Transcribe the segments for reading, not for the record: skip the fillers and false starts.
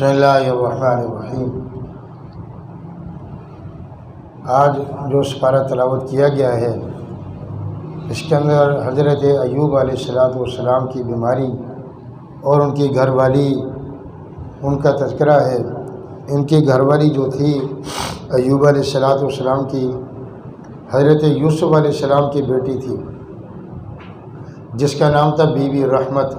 بسم اللہ الرحمن الرحیم۔ آج جو سپارہ تلاوت کیا گیا ہے اس کے اندر حضرت ایوب علیہ السلام کی بیماری اور ان کی گھر والی ان کا تذکرہ ہے۔ ان کی گھر والی جو تھی ایوب علیہ السلام کی حضرت یوسف علیہ السلام کی بیٹی تھی جس کا نام تھا بی بی رحمت۔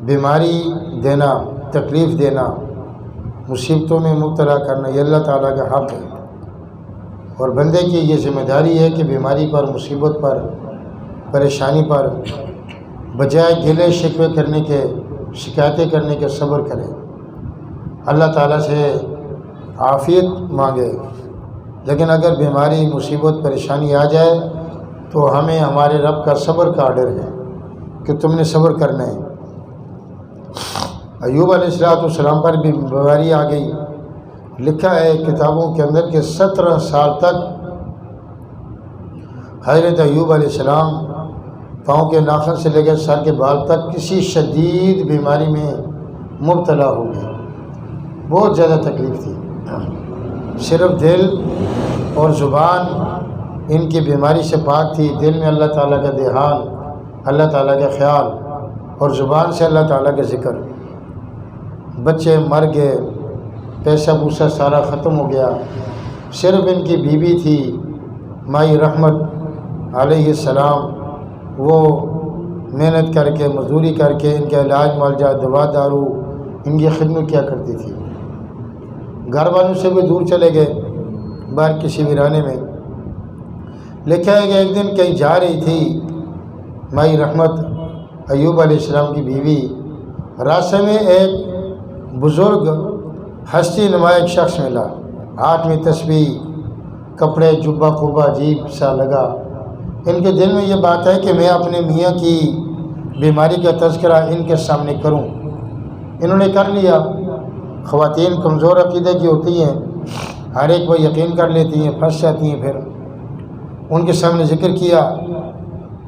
بیماری دینا، تکلیف دینا، مصیبتوں میں مبتلا کرنا یہ اللہ تعالیٰ کا حق ہے، اور بندے کی یہ ذمہ داری ہے کہ بیماری پر، مصیبت پر، پریشانی پر بجائے گلے شکوے کرنے کے، شکایتیں کرنے کے صبر کرے، اللہ تعالیٰ سے عافیت مانگے۔ لیکن اگر بیماری، مصیبت، پریشانی آ جائے تو ہمیں ہمارے رب کا صبر کا آرڈر ہے کہ تم نے صبر کرنا ہے۔ ایوب علیہ السلام پر بھی بیماری آ گئی۔ لکھا ہے کتابوں کے اندر کہ 17 سال تک حضرت ایوب علیہ السلام پاؤں کے ناخن سے لے کر سر کے بال تک کسی شدید بیماری میں مبتلا ہو گئے۔ بہت زیادہ تکلیف تھی۔ صرف دل اور زبان ان کی بیماری سے پاک تھی۔ دل میں اللہ تعالیٰ کا دھیان، اللہ تعالیٰ کا خیال، اور زبان سے اللہ تعالیٰ کا ذکر۔ بچے مر گئے، پیسہ پوسہ سارا ختم ہو گیا۔ صرف ان کی بیوی تھی مائی رحمت علیہ السلام، وہ محنت کر کے، مزدوری کر کے ان کا علاج معالجہ، دوا دارو، ان کی خدمت کیا کرتی تھی۔ گھر والوں سے بھی دور چلے گئے، باہر کسی ویرانے میں۔ لکھا ہے کہ ایک دن کہیں جا رہی تھی مائی رحمت ایوب علیہ السلام کی بیوی، راستے میں ایک بزرگ ہستی نما ایک شخص ملا، ہاتھ میں تسبیح، کپڑے جبہ قبہ عجیب سا لگا۔ ان کے دل میں یہ بات ہے کہ میں اپنے میاں کی بیماری کا تذکرہ ان کے سامنے کروں۔ انہوں نے کر لیا۔ خواتین کمزور عقیدے کی ہوتی ہیں، ہر ایک وہ یقین کر لیتی ہیں، پھنس جاتی ہیں۔ پھر ان کے سامنے ذکر کیا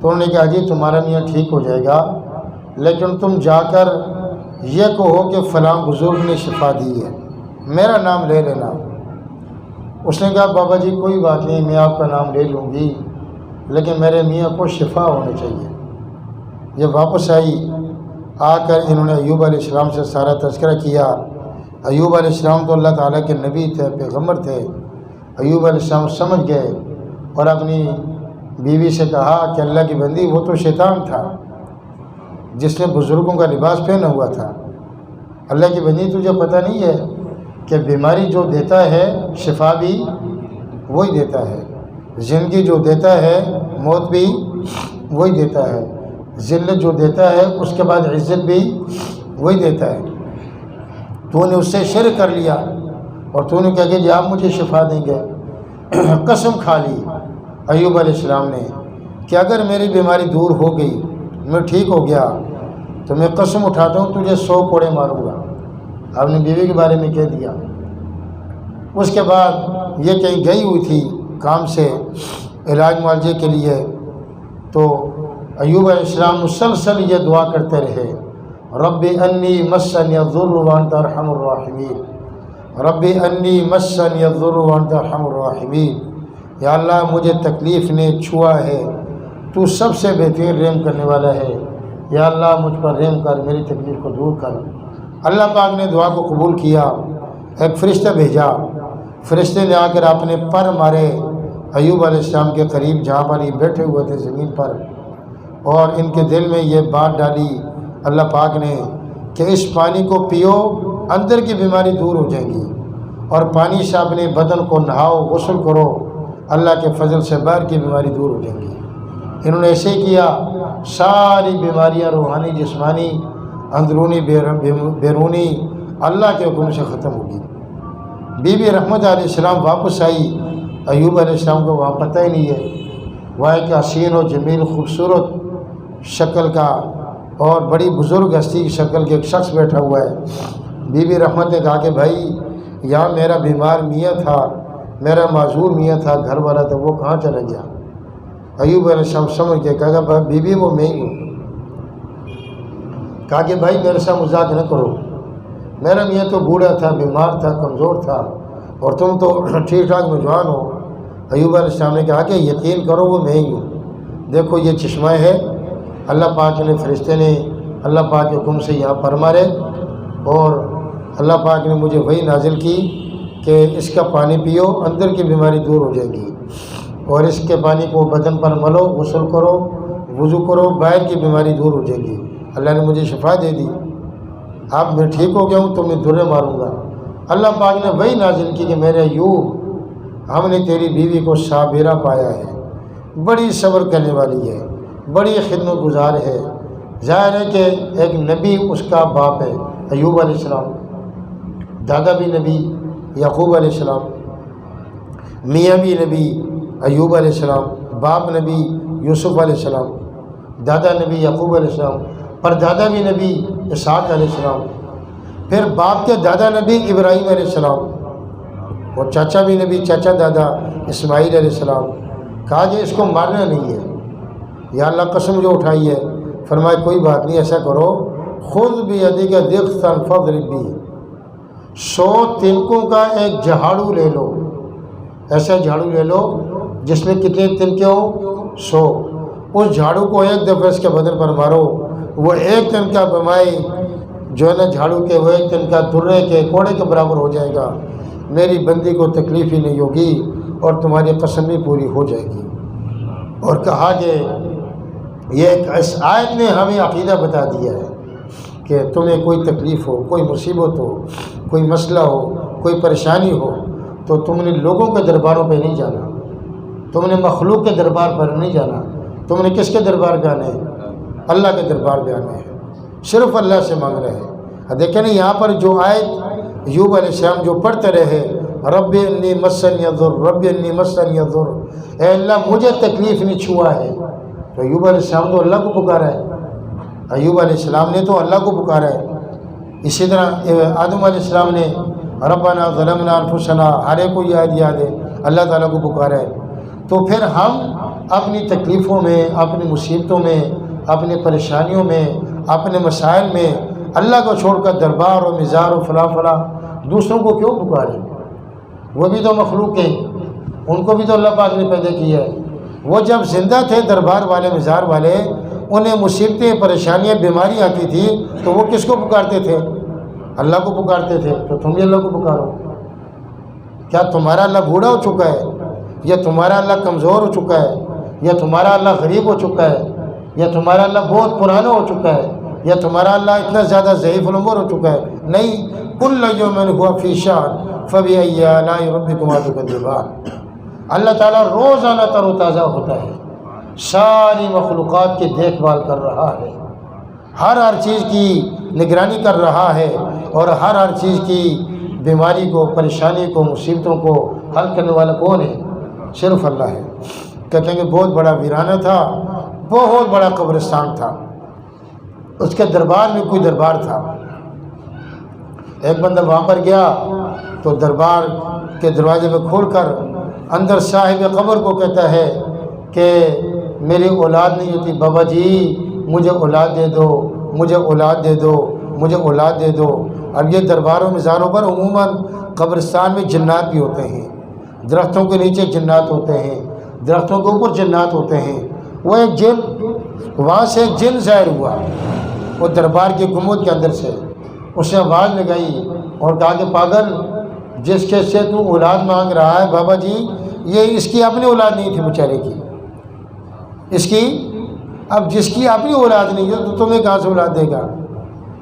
تو انہوں نے کہا جی تمہارا میاں ٹھیک ہو جائے گا، لیکن تم جا کر یہ کہو کہ فلاں بزرگ نے شفا دی ہے، میرا نام لے لینا۔ اس نے کہا بابا جی کوئی بات نہیں، میں آپ کا نام لے لوں گی، لیکن میرے میاں کو شفا ہونی چاہیے۔ یہ واپس آئی، آ کر انہوں نے ایوب علیہ السلام سے سارا تذکرہ کیا۔ ایوب علیہ السلام تو اللہ تعالیٰ کے نبی تھے، پیغمبر تھے۔ ایوب علیہ السلام سمجھ گئے اور اپنی بیوی سے کہا کہ اللہ کی بندی وہ تو شیطان تھا جس نے بزرگوں کا لباس پہنا ہوا تھا۔ اللہ کی بندی تجھے پتہ نہیں ہے کہ بیماری جو دیتا ہے شفا بھی وہی دیتا ہے، زندگی جو دیتا ہے موت بھی وہی دیتا ہے، ذلت جو دیتا ہے اس کے بعد عزت بھی وہی دیتا ہے۔ تو نے اس سے شرک کر لیا اور تو نے کہا کہ جی آپ مجھے شفا دیں گے۔ قسم کھا لی ایوب علیہ السلام نے کہ اگر میری بیماری دور ہو گئی، میں ٹھیک ہو گیا، تو میں قسم اٹھاتا ہوں تجھے 100 کوڑے ماروں گا۔ آپ نے بیوی کے بارے میں کہہ دیا۔ اس کے بعد یہ کہیں گئی ہوئی تھی کام سے علاج معالجے کے لیے، تو ایوب علیہ السلام مسلسل یہ دعا کرتے رہے، رب انی مسنی الضر وانت ارحم الراحمین، رب انی مسنی الضر وانت ارحم الراحمین۔ یا اللہ مجھے تکلیف نے چھوا ہے، تو سب سے بہترین رحم کرنے والا ہے، یا اللہ مجھ پر رحم کر، میری تکلیف کو دور کر۔ اللہ پاک نے دعا کو قبول کیا، ایک فرشتہ بھیجا۔ فرشتے نے آ کر اپنے پر مارے ایوب علیہ السلام کے قریب جہاں پر یہ بیٹھے ہوئے تھے زمین پر، اور ان کے دل میں یہ بات ڈالی اللہ پاک نے کہ اس پانی کو پیو، اندر کی بیماری دور ہو جائے گی، اور پانی سے اپنے بدن کو نہاؤ، غسل کرو، اللہ کے فضل سے باہر کی بیماری دور ہو جائیں گی۔ انہوں نے ایسے ہی کیا، ساری بیماریاں روحانی، جسمانی، اندرونی، بیرونی اللہ کے حکم سے ختم ہوگی۔ بی بی رحمت علیہ السلام واپس آئی، ایوب علیہ السلام کو وہاں پتہ ہی نہیں ہے۔ وہاں ایک حسین و جمیل خوبصورت شکل کا اور بڑی بزرگ ہستی کی شکل کے ایک شخص بیٹھا ہوا ہے۔ بی بی رحمت نے کہا کہ بھائی یہاں میرا بیمار میاں تھا، میرا معذور میاں تھا، گھر والا تھا، وہ کہاں چلا گیا؟ ایوب علیہ السلام سمجھ کے کہا بی بی وہ میں ہی ہوں۔ کہا کہ بھائی میرے ساتھ مذاق نہ کرو، میرا میاں تو بوڑھا تھا، بیمار تھا، کمزور تھا، اور تم تو ٹھیک ٹھاک نوجوان ہو۔ ایوب علیہ السلام نے کہا کہ یقین کرو وہ میں ہی ہوں، دیکھو یہ چشمہ ہے، اللہ پاک نے فرشتے نے اللہ پاک کے حکم سے یہاں پر مارے، اور اللہ پاک نے مجھے وہی نازل کی کہ اس کا پانی پیو، اندر کی بیماری دور ہو جائے گی، اور اس کے پانی کو بدن پر ملو، غسل کرو، وضو کرو، باہر کی بیماری دور ہو جائے گی۔ اللہ نے مجھے شفا دے دی، اب میں ٹھیک ہو گیا ہوں، تو میں درے ماروں گا۔ اللہ پاک نے وہی نازل کی کہ میرے ایوب، ہم نے تیری بیوی کو صابرہ پایا ہے، بڑی صبر کرنے والی ہے، بڑی خدمت گزار ہے۔ ظاہر ہے کہ ایک نبی اس کا باپ ہے ایوب علیہ السلام، دادا بھی نبی یعقوب علیہ السلام، میاں بھی نبی ایوب علیہ السلام، باپ نبی یوسف علیہ السلام، دادا نبی یعقوب علیہ السلام، پردادا بھی نبی اسحاق علیہ السلام، پھر باپ کے دادا نبی ابراہیم علیہ السلام، اور چاچا بھی نبی، چاچا دادا اسماعیل علیہ السلام۔ کہا کہ اس کو مارنا نہیں ہے، یا اللہ قسم جو اٹھائی ہے، فرمائے کوئی بات نہیں، ایسا کرو، خود بھی ادی کا دکھ فضرب بھی، 100 تنکوں کا ایک جھاڑو لے لو، ایسا جھاڑو لے لو جس میں کتنے تنکے ہوں، 100، اس جھاڑو کو ایک دفعہ اس کے بدن پر مارو، وہ ایک تنکا بمائی جو ہے نا جھاڑو کے، وہ ایک تنکا درے کے کوڑے کے برابر ہو جائے گا، میری بندی کو تکلیف ہی نہیں ہوگی، اور تمہاری قسم بھی پوری ہو جائے گی۔ اور کہا کہ یہ ایک اس آیت نے ہمیں عقیدہ بتا دیا ہے کہ تمہیں کوئی تکلیف ہو، کوئی مصیبت ہو، کوئی مسئلہ ہو، کوئی پریشانی ہو، تو تم نے لوگوں کے درباروں پہ نہیں جانا، تم نے مخلوق کے دربار پر نہیں جانا، تم نے کس کے دربار پہ آنا ہے؟ اللہ کے دربار پہ آنا ہے، صرف اللہ سے مانگ رہے ہیں۔ دیکھیں نا یہاں پر جو آیت ایوب علیہ السلام جو پڑھتے رہے، رب انی مسنی الضر، رب انی مسنی الضر، اے اللہ مجھے تکلیف نہیں چھوا ہے، تو ایوب علیہ السلام تو اللہ کو پکارا ہے، ایوب علیہ السلام نے تو اللہ کو پکارا ہے۔ اسی طرح آدم علیہ السلام نے ربنا ظلمنا انفسنا، ہر ایک کو یاد ہے، اللہ تعالیٰ کو پکارا ہے۔ تو پھر ہم اپنی تکلیفوں میں، اپنی مصیبتوں میں، اپنی پریشانیوں میں، اپنے مسائل میں اللہ کو چھوڑ کر دربار و مزار و فلاں فلاں دوسروں کو کیوں پکاریں؟ وہ بھی تو مخلوق ہیں، ان کو بھی تو اللہ پاک نے پیدا کیا ہے۔ وہ جب زندہ تھے دربار والے، مزار والے، انہیں مصیبتیں، پریشانیاں، بیماری آتی تھی تو وہ کس کو پکارتے تھے؟ اللہ کو پکارتے تھے۔ تو تم بھی اللہ کو پکارو۔ کیا تمہارا اللہ بوڑھا ہو چکا ہے، یا تمہارا اللہ کمزور ہو چکا ہے، یا تمہارا اللہ غریب ہو چکا ہے، یا تمہارا اللہ بہت پرانا ہو چکا ہے، یا تمہارا اللہ اتنا زیادہ ضعیف العمر ہو چکا ہے؟ نہیں، کل یوم ہوا فی شأن فبأی آلاء ربکما تکذبان۔ اللہ تعالیٰ روزانہ تر و تازہ ہوتا ہے، ساری مخلوقات کی دیکھ بھال کر رہا ہے، ہر چیز کی نگرانی کر رہا ہے، اور ہر چیز کی بیماری کو، پریشانی کو، مصیبتوں کو حل کرنے والا کون ہے؟ صرف اللہ ہے۔ کہتے ہیں کہ بہت بڑا ویرانہ تھا، بہت بڑا قبرستان تھا، اس کے دربار میں کوئی دربار تھا۔ ایک بندہ وہاں پر گیا تو دربار کے دروازے میں کھول کر اندر صاحب قبر کو کہتا ہے کہ میری اولاد نہیں ہوتی، بابا جی مجھے اولاد دے دو، مجھے اولاد دے دو، مجھے اولاد دے دو۔ اب یہ درباروں مزاروں پر عموماً قبرستان میں جنات بھی ہوتے ہیں، درختوں کے نیچے جنات ہوتے ہیں، درختوں کے اوپر جنات ہوتے ہیں۔ وہ ایک جن، وہاں سے ایک جن ظاہر ہوا، وہ دربار کے گنبد کے اندر سے، اس نے آواز لگائی اور کہا کہ پاگل، جس کے سے تو اولاد مانگ رہا ہے، بابا جی یہ اس کی اپنی اولاد نہیں تھی بیچارے کی، اس کی، اب جس کی اپنی اولاد نہیں ہے تو تمہیں کہاں سے اولاد دے گا؟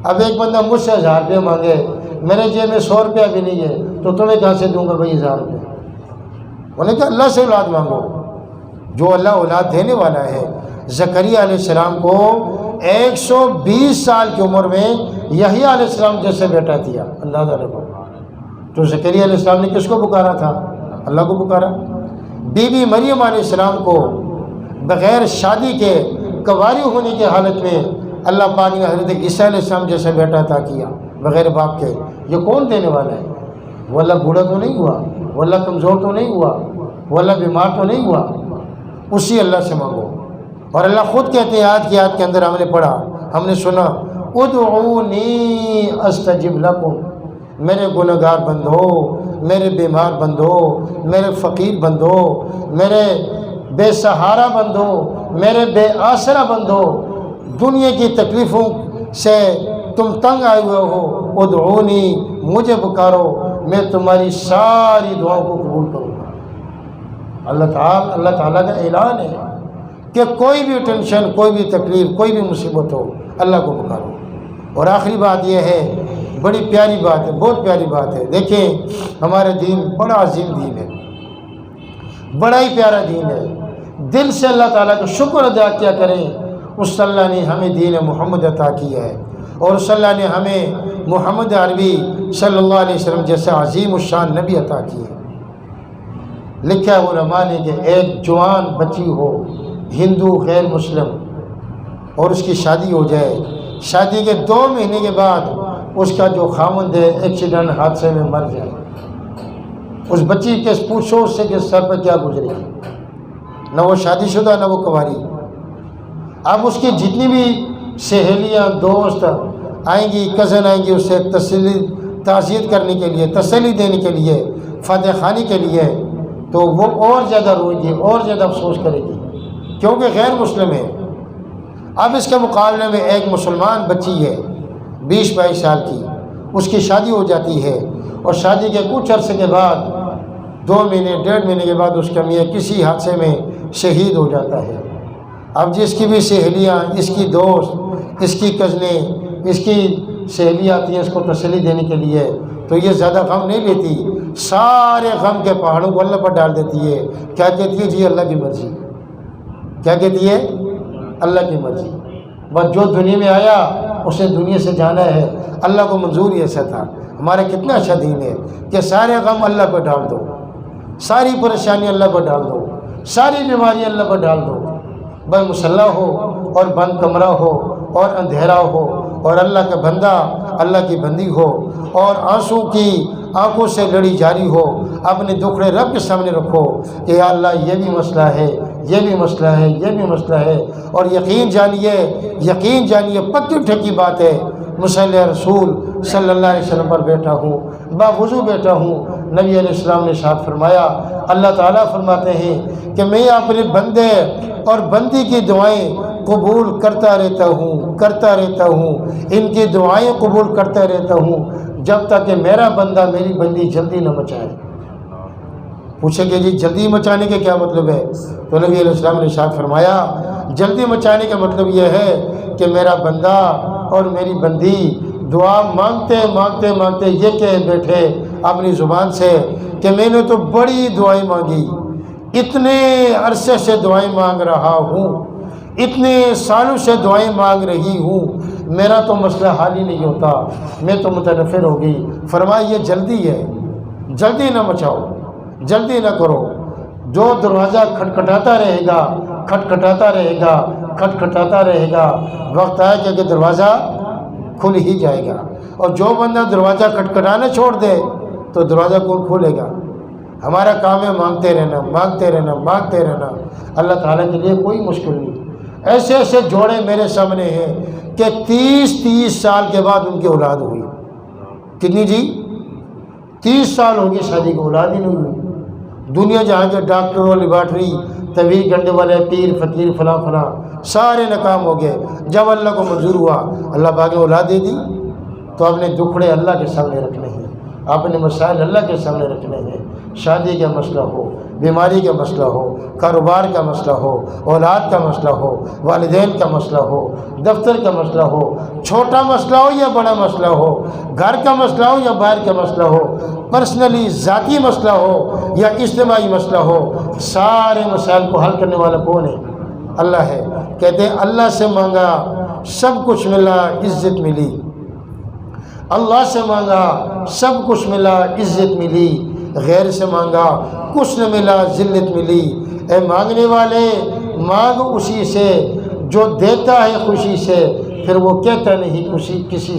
اب ایک بندہ مجھ سے 1000 روپے مانگے، میرے جیب میں 100 روپیہ بھی نہیں ہے، تو تمہیں کہاں سے دوں گا بھائی 1000 روپے؟ انہوں نے کہا اللہ سے اولاد مانگو، جو اللہ اولاد دینے والا ہے۔ زکریا علیہ السلام کو 120 سال کی عمر میں یحییٰ علیہ السلام جیسے بیٹا دیا اللہ تعالیٰ کو۔ تو زکریا علیہ السلام نے کس کو پکارا تھا؟ اللہ کو پکارا۔ بی بی مریم علیہ السلام کو بغیر شادی کے، کنواری ہونے کی حالت میں اللہ پاک نے حضرت عیسیٰ علیہ السلام جیسا بیٹا عطا کیا بغیر باپ کے۔ یہ کون دینے والا ہے؟ وہ اللہ بوڑھا تو نہیں ہوا، وہ اللہ کمزور تو نہیں ہوا، وہ اللہ بیمار تو نہیں ہوا، اسی اللہ سے مانگو۔ اور اللہ خود کہتے ہیں، آج کی آیت کے اندر ہم نے پڑھا، ہم نے سنا، ادعونی استجب لکم، میرے گنہگار بندو، میرے بیمار بندو، میرے فقیر بندو، میرے بے سہارا بندو، میرے بے آسرا بندو، دنیا کی تکلیفوں سے تم تنگ آئے ہوئے ہو، ادعونی، مجھے پکارو، میں تمہاری ساری دعاؤں کو قبول کروں گا۔ اللہ تعالیٰ کا اعلان ہے کہ کوئی بھی ٹینشن، کوئی بھی تکلیف، کوئی بھی مصیبت ہو، اللہ کو پکارو۔ اور آخری بات یہ ہے، بڑی پیاری بات ہے، بہت پیاری بات ہے۔ دیکھیں ہمارا دین بڑا عظیم دین ہے، بڑا ہی پیارا دین ہے۔ دل سے اللہ تعالیٰ کا شکر ادا کیا کریں، اس اللہ نے ہمیں دین محمد عطا کیا ہے، اور اس اللہ نے ہمیں محمد عربی صلی اللہ علیہ وسلم جیسے عظیم الشان نبی عطا کیے۔ لکھا ہے علماء نے کہ ایک جوان بچی ہو، ہندو غیر مسلم، اور اس کی شادی ہو جائے، شادی کے 2 مہینے کے بعد اس کا جو خاوند ہے ایکسیڈنٹ، حادثے میں مر جائے، اس بچی کے پوچھو اس سے کہ سر پہ کیا گزری، نہ وہ شادی شدہ نہ وہ کنواری۔ اب اس کی جتنی بھی سہیلیاں، دوست آئیں گی، کزن آئیں گی، اس سے تعزیت کرنے کے لیے، تسلی دینے کے لیے، فاتح خوانی کے لیے، تو وہ اور زیادہ روئے گی، اور زیادہ افسوس کرے گی، کیونکہ غیر مسلم ہے۔ اب اس کے مقابلے میں ایک مسلمان بچی ہے 20-22 سال کی، اس کی شادی ہو جاتی ہے، اور شادی کے کچھ عرصے کے بعد 2 مہینے 1.5 مہینے کے بعد اس کا میاں کسی حادثے میں شہید ہو جاتا ہے۔ اب جس کی بھی سہیلیاں، اس کی دوست، اس کی کزنیں، اس کی سہیلیاں آتی ہیں اس کو تسلی دینے کے لیے، تو یہ زیادہ غم نہیں لیتی، سارے غم کے پہاڑوں کو اللہ پر ڈال دیتی ہے۔ کیا کہتی ہے؟ جی اللہ کی مرضی۔ کیا کہتی ہے؟ اللہ کی مرضی۔ بس جو دنیا میں آیا اس نے دنیا سے جانا ہے، اللہ کو منظور ہی ایسا تھا۔ ہمارا کتنا اچھا دین ہے کہ سارے غم اللہ پر ڈال دو، ساری پریشانی اللہ پر ڈال دو، ساری بیماری اللہ پر ڈال دو، بھائی مسلح ہو اور بند کمرہ ہو اور اندھیرا ہو، اور اللہ کا بندہ اللہ کی بندی ہو، اور آنسو کی آنکھوں سے لڑی جاری ہو، اپنے دکھڑے رب کے سامنے رکھو کہ یا اللہ یہ بھی مسئلہ ہے، یہ بھی مسئلہ ہے، یہ بھی مسئلہ ہے، اور یقین جانیے پکی ٹھکی بات ہے، مصلی رسول صلی اللہ علیہ وسلم پر بیٹھا ہوں، باوضو بیٹھا ہوں۔ نبی علیہ السلام نے ارشاد فرمایا، اللہ تعالیٰ فرماتے ہیں کہ میں اپنے بندے اور بندی کی دعائیں قبول کرتا رہتا ہوں، ان کی دعائیں قبول کرتا رہتا ہوں جب تک کہ میرا بندہ میری بندی جلدی نہ مچائے۔ پوچھے کہ جی جلدی مچانے کے کیا مطلب ہے؟ تو نبی علیہ السلام نے ارشاد فرمایا، جلدی مچانے کا مطلب یہ ہے کہ میرا بندہ اور میری بندی دعا مانگتے یہ کہہ بیٹھے اپنی زبان سے کہ میں نے تو بڑی دعائیں مانگی، اتنے عرصے سے دعائیں مانگ رہا ہوں، اتنے سالوں سے دعائیں مانگ رہی ہوں، میرا تو مسئلہ حل ہی نہیں ہوتا، میں تو متنفر ہو گئی۔ فرمایا یہ جلدی ہے، جلدی نہ مچاؤ، جلدی نہ کرو، جو دروازہ کھٹکھٹاتا رہے گا، وقت آئے کہ دروازہ کھل ہی جائے گا، اور جو بندہ دروازہ کھٹکھٹانا چھوڑ دے تو دروازہ کون کھولے گا؟ ہمارا کام ہے مانگتے رہنا۔ اللہ تعالیٰ کے لیے کوئی مشکل نہیں۔ ایسے جوڑے میرے سامنے ہیں کہ 30 سال کے بعد ان کی اولاد ہوئی۔ کتنی جی؟ 30 سال ہو گئے شادی کی، اولاد ہی نہیں ہوئی۔ دنیا جہاں کے ڈاکٹروں، لیبارٹری، طبیب گھنٹے والے، پیر فقیر فلاں سارے ناکام ہو گئے۔ جب اللہ کو منظور ہوا، اللہ پاک نے اولاد دے دی، تو اپنے دکھڑے اللہ کے سامنے رکھنے ہیں، اپنے مسائل اللہ کے سامنے رکھنے ہیں۔ شادی کا مسئلہ ہو، بیماری کا مسئلہ ہو، کاروبار کا مسئلہ ہو، اولاد کا مسئلہ ہو، والدین کا مسئلہ ہو، دفتر کا مسئلہ ہو، چھوٹا مسئلہ ہو یا بڑا مسئلہ ہو، گھر کا مسئلہ ہو یا باہر کا مسئلہ ہو، پرسنلی ذاتی مسئلہ ہو یا اجتماعی مسئلہ ہو، سارے مسائل کو حل کرنے والا کون ہے؟ اللہ ہے۔ کہتے ہیں اللہ سے مانگا سب کچھ ملا، عزت ملی۔ اللہ سے مانگا سب کچھ ملا، عزت ملی۔ غیر سے مانگا کچھ نہ ملا، ذلت ملی۔ اے مانگنے والے، مانگ اسی سے جو دیتا ہے خوشی سے، پھر وہ کہتا نہیں کسی سے۔